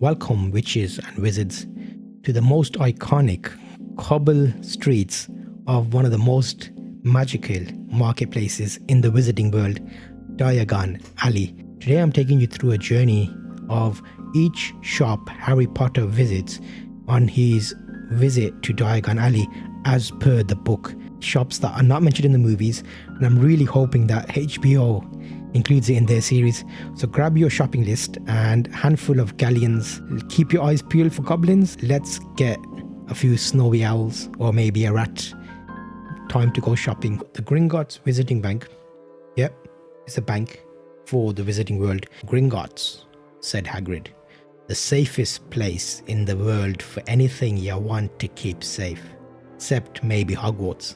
Welcome, witches and wizards, to the most iconic cobble streets of one of the most magical marketplaces in the wizarding world, Diagon Alley. Today I'm taking you through a journey of each shop Harry Potter visits on his visit to Diagon Alley as per the book. Shops that are not mentioned in the movies, and I'm really hoping that HBO includes it in their series. So grab your shopping list and handful of galleons. Keep your eyes peeled for goblins. Let's get a few snowy owls or maybe a rat. Time to go shopping. The Gringotts Visiting Bank. Yep, it's a bank for the wizarding world. Gringotts, said Hagrid. The safest place in the world for anything you want to keep safe. Except maybe Hogwarts.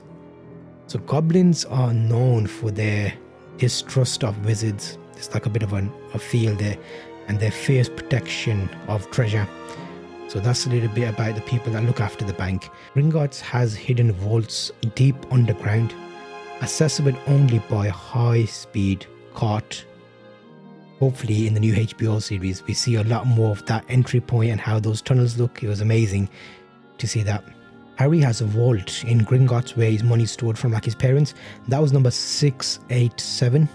So goblins are known for their distrust of wizards. There's like a bit of a feel there, and their fierce protection of treasure. So that's a little bit about the people that look after the bank. Gringotts has hidden vaults deep underground, accessible only by high-speed cart. Hopefully in the new HBO series we see a lot more of that entry point and how those tunnels look. It was amazing to see that. Harry has a vault in Gringotts where his money's stored from, like his parents. That was number 687.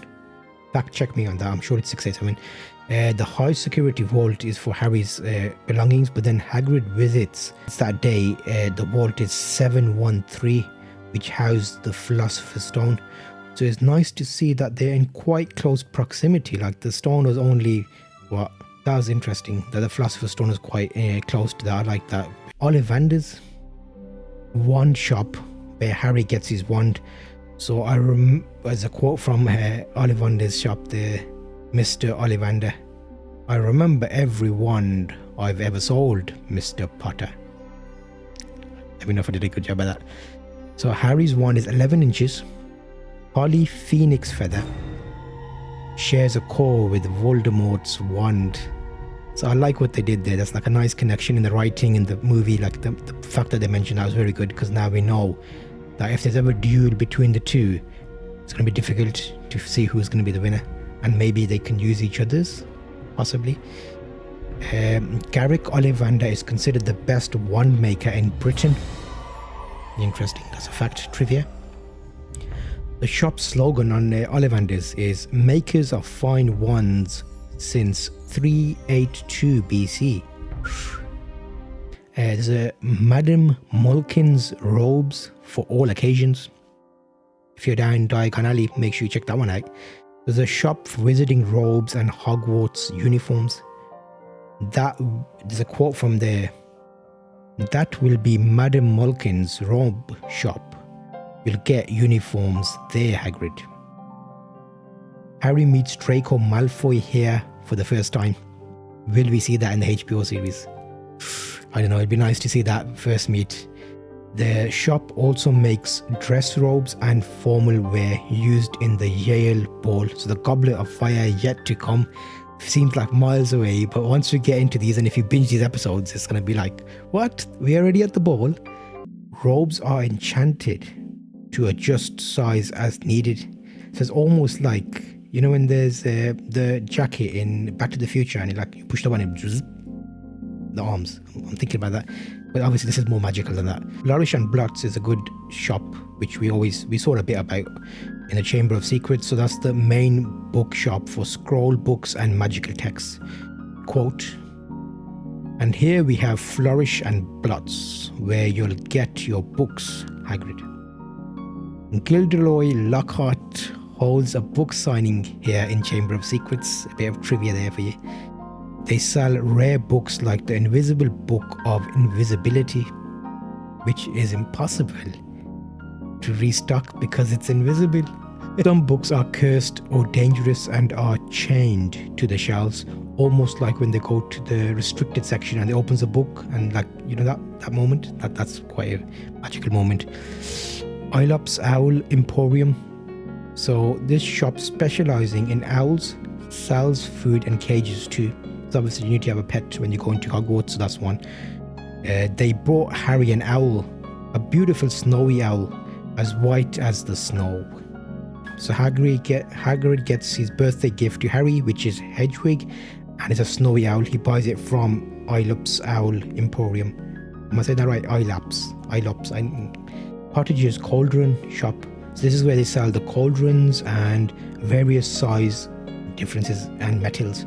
Fact check me on that. I'm sure it's 687. The high security vault is for Harry's belongings, but then Hagrid visits. It's that day. The vault is 713, which housed the Philosopher's Stone. So it's nice to see that they're in quite close proximity. Like the stone was only what? That was interesting. That the Philosopher's Stone was quite close to that. I like that. Ollivanders. Wand shop where Harry gets his wand. So as a quote from Ollivander's shop there, Mr. Ollivander, I remember every wand I've ever sold, Mr. Potter. Let me know if I did a good job of that. So Harry's wand is 11 inches, Holly Phoenix feather, shares a core with Voldemort's wand. So I like what they did there. That's like a nice connection in the writing in the movie. Like the fact that they mentioned that was very good, because now we know that if there's ever a duel between the two, it's going to be difficult to see who's going to be the winner. And maybe they can use each other's, possibly. Garrick Ollivander is considered the best wand maker in Britain. Interesting. That's a fact. Trivia. The shop's slogan on Ollivanders is "Makers of fine wands since 382 BC. There's a Madame Mulkin's robes for all occasions. If you're down Diagon Alley, make sure you check that one out. There's a shop for wizarding robes and Hogwarts uniforms. There's a quote from there. That will be Madame Mulkin's robe shop. You'll get uniforms there, Hagrid. Harry meets Draco Malfoy here for the first time. Will we see that in the HBO series? I don't know, it'd be nice to see that first meet. The shop also makes dress robes and formal wear used in the Yale Ball. So the Goblet of Fire yet to come. Seems like miles away, but once we get into these, and if you binge these episodes, it's going to be like, what? We're already at the ball? Robes are enchanted to adjust size as needed. So it's almost like, you know, when there's the jacket in Back to the Future and you push the one and the arms. I'm thinking about that. But obviously this is more magical than that. Flourish and Blots is a good shop, which we saw a bit about in the Chamber of Secrets. So that's the main bookshop for scroll books and magical texts. Quote. And here we have Flourish and Blots, where you'll get your books, Hagrid. Gilderoy Lockhart holds a book signing here in Chamber of Secrets. A bit of trivia there for you. They sell rare books like the Invisible Book of Invisibility, which is impossible to restock because it's invisible. Some books are cursed or dangerous and are chained to the shelves, almost like when they go to the restricted section and they opens a book and that moment, that's quite a magical moment. Ilops Owl Emporium. So this shop specializing in owls sells food and cages too. So obviously you need to have a pet when you go into Hogwarts, so that's one. They brought Harry an owl, a beautiful snowy owl, as white as the snow. So Hagrid gets his birthday gift to Harry, which is Hedwig, and it's a snowy owl. He buys it from Ilops Owl Emporium. Am I saying that right? Ilops. Cottage's Cauldron Shop. So this is where they sell the cauldrons and various size differences and metals.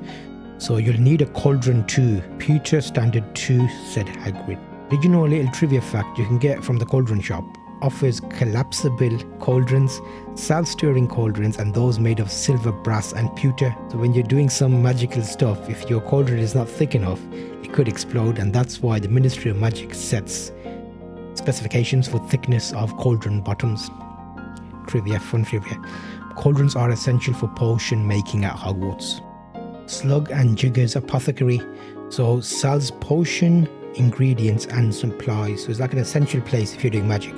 So you'll need a cauldron too. Pewter standard 2, said Hagrid. Did you know a little trivia fact you can get from the cauldron shop? Offers collapsible cauldrons, self-stirring cauldrons, and those made of silver, brass and pewter. So when you're doing some magical stuff, if your cauldron is not thick enough, it could explode, and that's why the Ministry of Magic sets specifications for thickness of cauldron bottoms. Fun trivia. Cauldrons are essential for potion making at Hogwarts. Slug and Jigger's Apothecary. So sells potion ingredients and supplies. So it's like an essential place if you're doing magic.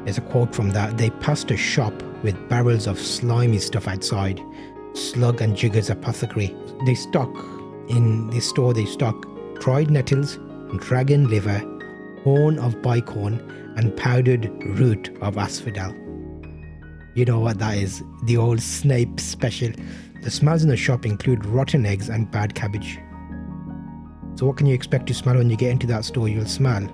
There's a quote from that. They passed a shop with barrels of slimy stuff outside. Slug and Jigger's Apothecary. They stock in this store. They stock dried nettles, dragon liver, horn of bicorn, and powdered root of asphodel. You know what that is? The old Snape special. The smells in the shop include rotten eggs and bad cabbage. So what can you expect to smell when you get into that store? You'll smell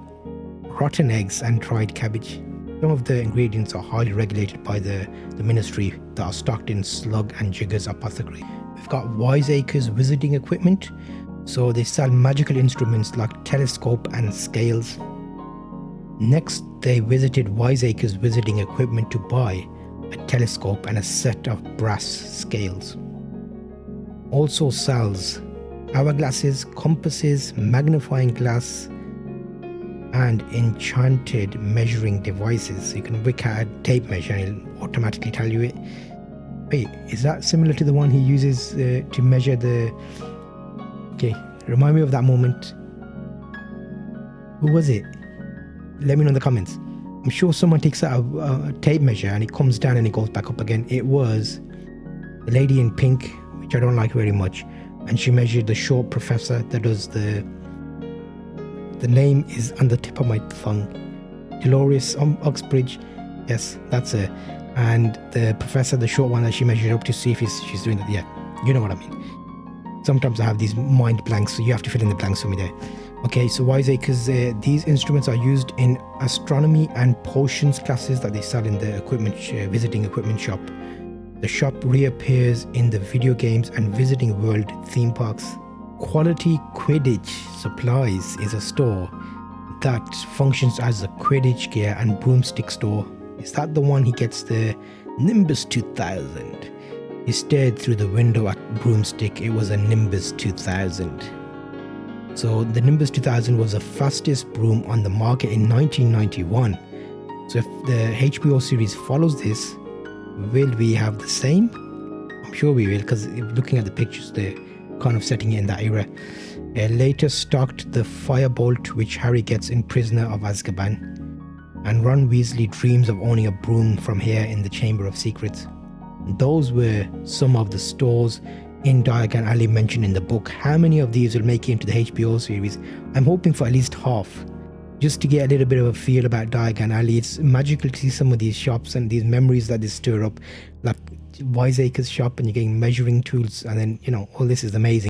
rotten eggs and dried cabbage. Some of the ingredients are highly regulated by the ministry that are stocked in Slug and Jigger's Apothecary. We've got Wiseacre's Wizarding Equipment. So they sell magical instruments like telescope and scales. Next, they visited Wiseacre's Wizarding Equipment to buy a telescope and a set of brass scales. Also sells hourglasses, compasses, magnifying glass, and enchanted measuring devices. So you can whip out a tape measure and it'll automatically tell you it. Wait, is that similar to the one he uses to measure the... Okay, remind me of that moment. Who was it? Let me know in the comments. I'm sure someone takes out a tape measure and it comes down and it goes back up again. It was the lady in pink, which I don't like very much, and she measured the short professor that does the name is on the tip of my tongue. Dolores Uxbridge. Yes, that's her. And the professor, the short one that she measured up to see if she's doing that. Yeah, you know what I mean. Sometimes I have these mind blanks, so you have to fill in the blanks for me there. Okay, so Wiseacre's, these instruments are used in astronomy and potions classes that they sell in the visiting equipment shop. The shop reappears in the video games and Visiting World theme parks. Quality Quidditch Supplies is a store that functions as a Quidditch gear and broomstick store. Is that the one he gets the Nimbus 2000? He stared through the window at broomstick. It was a Nimbus 2000. So the Nimbus 2000 was the fastest broom on the market in 1991. So if the HBO series follows this, will we have the same? I'm sure we will, because looking at the pictures, they're kind of setting it in that era. Later stocked the firebolt which Harry gets in Prisoner of Azkaban, and Ron Weasley dreams of owning a broom from here in the Chamber of Secrets. Those were some of the stores in Diagon Alley mentioned in the book. How many of these will make it into the HBO series? I'm hoping for at least half, just to get a little bit of a feel about Diagon Alley. It's magical to see some of these shops and these memories that they stir up, like Wiseacre's shop, and you're getting measuring tools, and then, you know, all this is amazing.